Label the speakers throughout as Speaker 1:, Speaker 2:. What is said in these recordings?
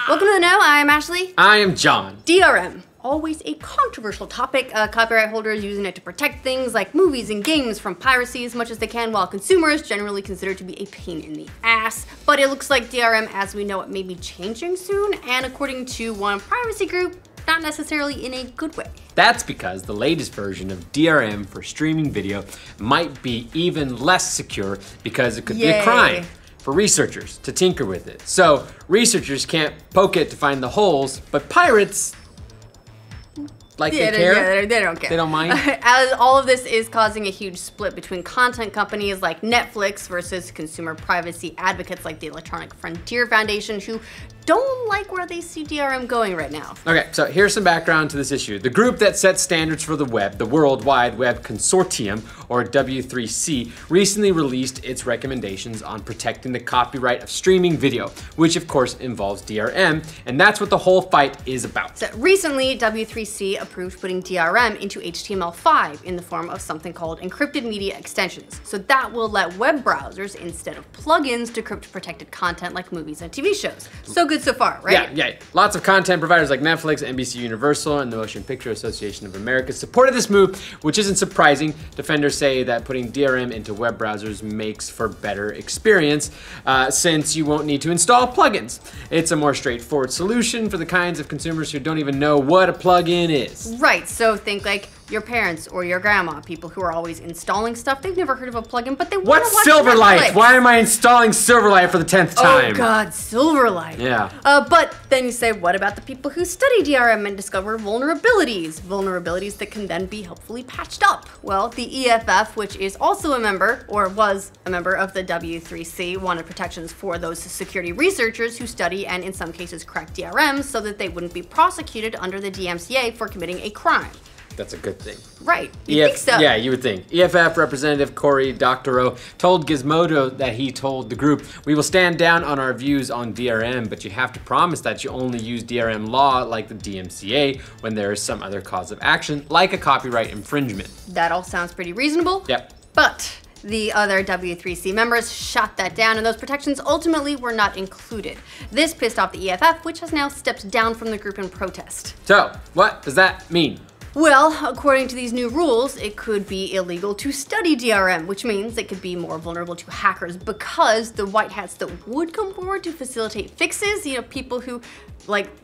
Speaker 1: Welcome to the Know, I'm Ashley.
Speaker 2: I am John.
Speaker 1: DRM. Always a controversial topic. Copyright holders using it to protect things like movies and games from piracy as much as they can, while consumers generally consider it to be a pain in the ass. But it looks like DRM as we know it may be changing soon, and according to one privacy group, not necessarily in a good way.
Speaker 2: That's because the latest version of DRM for streaming video might be even less secure because it could be a crime for researchers to tinker with it. So researchers can't poke it to find the holes, but pirates, they care?
Speaker 1: Yeah, they don't care.
Speaker 2: They don't mind?
Speaker 1: As all of this is causing a huge split between content companies like Netflix versus consumer privacy advocates like the Electronic Frontier Foundation, who don't like where they see DRM going right now.
Speaker 2: Okay, so here's some background to this issue. The group that sets standards for the web, the World Wide Web Consortium, or W3C, recently released its recommendations on protecting the copyright of streaming video, which of course involves DRM, and that's what the whole fight is about.
Speaker 1: So recently, W3C approved putting DRM into HTML5 in the form of something called encrypted media extensions. So that will let web browsers, instead of plugins, decrypt protected content like movies and TV shows. So good so far, right?
Speaker 2: Yeah. Lots of content providers like Netflix, NBC Universal, and the Motion Picture Association of America supported this move, which isn't surprising. Defenders say that putting DRM into web browsers makes for better experience since you won't need to install plugins. It's a more straightforward solution for the kinds of consumers who don't even know what a plugin is.
Speaker 1: Right, so think like your parents or your grandma, people who are always installing stuff. They've never heard of a plugin, but they want to watch
Speaker 2: What's Silverlight? Why am I installing Silverlight for the 10th time?
Speaker 1: Oh God, Silverlight.
Speaker 2: Yeah.
Speaker 1: But then you say, what about the people who study DRM and discover vulnerabilities? Vulnerabilities that can then be helpfully patched up. Well, the EFF, which is also a member, or was a member of the W3C, wanted protections for those security researchers who study and in some cases crack DRM so that they wouldn't be prosecuted under the DMCA for committing a crime.
Speaker 2: That's a good thing.
Speaker 1: Right, you think so?
Speaker 2: Yeah, you would think. EFF Representative Cory Doctorow told Gizmodo that he told the group, "We will stand down on our views on DRM, but you have to promise that you only use DRM law like the DMCA when there is some other cause of action, like a copyright infringement."
Speaker 1: That all sounds pretty reasonable.
Speaker 2: Yep.
Speaker 1: But the other W3C members shot that down, and those protections ultimately were not included. This pissed off the EFF, which has now stepped down from the group in protest.
Speaker 2: So, what does that mean?
Speaker 1: Well, according to these new rules, it could be illegal to study DRM, which means it could be more vulnerable to hackers because the white hats that would come forward to facilitate fixes, people who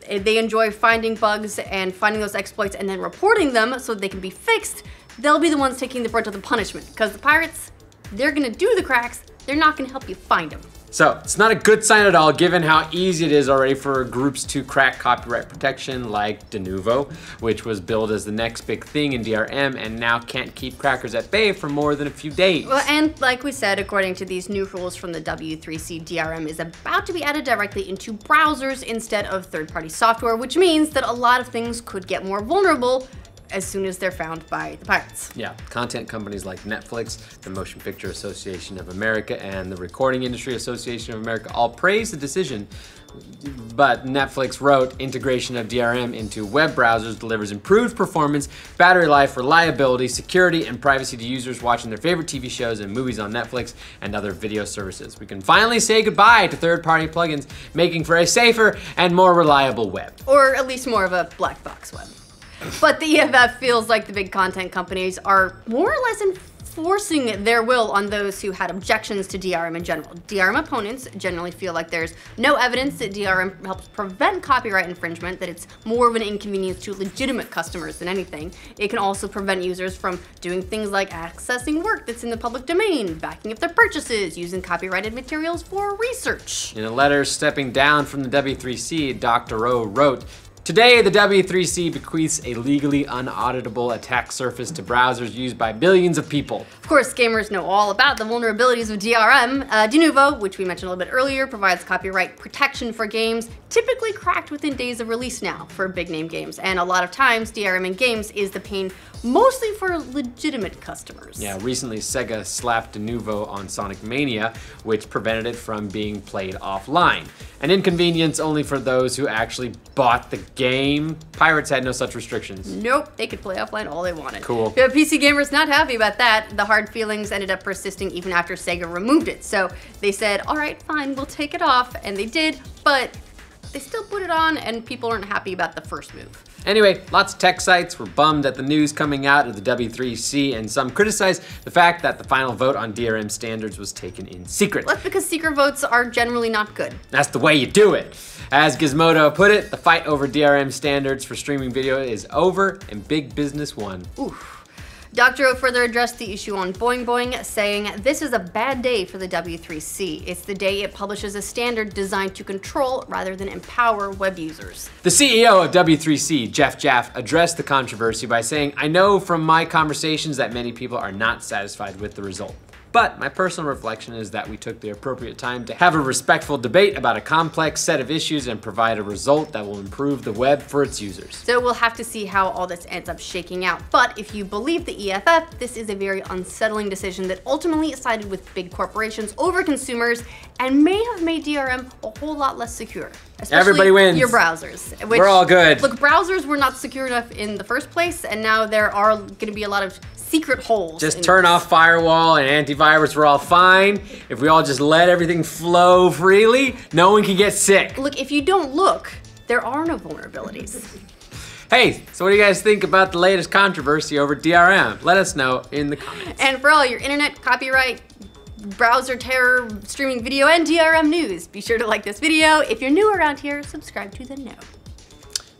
Speaker 1: they enjoy finding bugs and finding those exploits and then reporting them so they can be fixed, they'll be the ones taking the brunt of the punishment because the pirates, they're gonna do the cracks, they're not gonna help you find them.
Speaker 2: So, it's not a good sign at all given how easy it is already for groups to crack copyright protection like Denuvo, which was billed as the next big thing in DRM and now can't keep crackers at bay for more than a few days.
Speaker 1: Well, and like we said, according to these new rules from the W3C, DRM is about to be added directly into browsers instead of third-party software, which means that a lot of things could get more vulnerable as soon as they're found by the pirates.
Speaker 2: Yeah, content companies like Netflix, the Motion Picture Association of America, and the Recording Industry Association of America all praised the decision, but Netflix wrote, integration of DRM into web browsers delivers improved performance, battery life, reliability, security, and privacy to users watching their favorite TV shows and movies on Netflix and other video services. We can finally say goodbye to third-party plugins, making for a safer and more reliable web.
Speaker 1: Or at least more of a black box web. But the EFF feels like the big content companies are more or less enforcing their will on those who had objections to DRM in general. DRM opponents generally feel like there's no evidence that DRM helps prevent copyright infringement, that it's more of an inconvenience to legitimate customers than anything. It can also prevent users from doing things like accessing work that's in the public domain, backing up their purchases, using copyrighted materials for research.
Speaker 2: In a letter stepping down from the W3C, Dr. Rowe wrote, "Today, the W3C bequeaths a legally unauditable attack surface to browsers used by billions of people."
Speaker 1: Of course, gamers know all about the vulnerabilities of DRM. Denuvo, which we mentioned a little bit earlier, provides copyright protection for games, typically cracked within days of release now for big name games. And a lot of times, DRM in games is the pain mostly for legitimate customers.
Speaker 2: Yeah, recently Sega slapped Denuvo on Sonic Mania, which prevented it from being played offline. An inconvenience only for those who actually bought the game. Pirates had no such restrictions.
Speaker 1: Nope, they could play offline all they wanted.
Speaker 2: Cool.
Speaker 1: Yeah, PC gamers not happy about that. The hard feelings ended up persisting even after Sega removed it. So they said, all right, fine, we'll take it off, and they did, but they still put it on, and people aren't happy about the first move.
Speaker 2: Anyway, lots of tech sites were bummed at the news coming out of the W3C, and some criticized the fact that the final vote on DRM standards was taken in secret.
Speaker 1: That's because secret votes are generally not good.
Speaker 2: That's the way you do it. As Gizmodo put it, the fight over DRM standards for streaming video is over and big business won.
Speaker 1: Oof. Dr. O further addressed the issue on Boing Boing, saying, "This is a bad day for the W3C. It's the day it publishes a standard designed to control rather than empower web users."
Speaker 2: The CEO of W3C, Jeff Jaff, addressed the controversy by saying, "I know from my conversations that many people are not satisfied with the result. But my personal reflection is that we took the appropriate time to have a respectful debate about a complex set of issues and provide a result that will improve the web for its users."
Speaker 1: So we'll have to see how all this ends up shaking out. But if you believe the EFF, this is a very unsettling decision that ultimately sided with big corporations over consumers and may have made DRM a whole lot less secure. Especially
Speaker 2: everybody wins.
Speaker 1: Your browsers. Which,
Speaker 2: we're all good.
Speaker 1: Look, browsers were not secure enough in the first place, and now there are going to be a lot of secret holes.
Speaker 2: Just turn off firewall and antivirus, we're all fine. If we all just let everything flow freely, no one can get sick.
Speaker 1: Look, if you don't look, there are no vulnerabilities.
Speaker 2: Hey, so what do you guys think about the latest controversy over DRM? Let us know in the comments.
Speaker 1: And for all your internet, copyright, browser terror, streaming video, and DRM news, be sure to like this video. If you're new around here, subscribe to the know.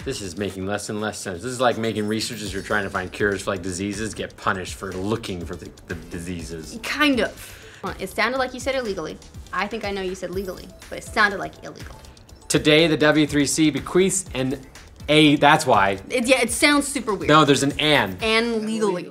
Speaker 2: This is making less and less sense. This is like making researchers who are trying to find cures for like diseases get punished for looking for the diseases.
Speaker 1: Kind of. It sounded like you said illegally. I think I know you said legally, but it sounded like illegal.
Speaker 2: Today, the W3C bequeaths an A, that's why.
Speaker 1: Yeah, it sounds super weird.
Speaker 2: No, there's an and.
Speaker 1: And legally.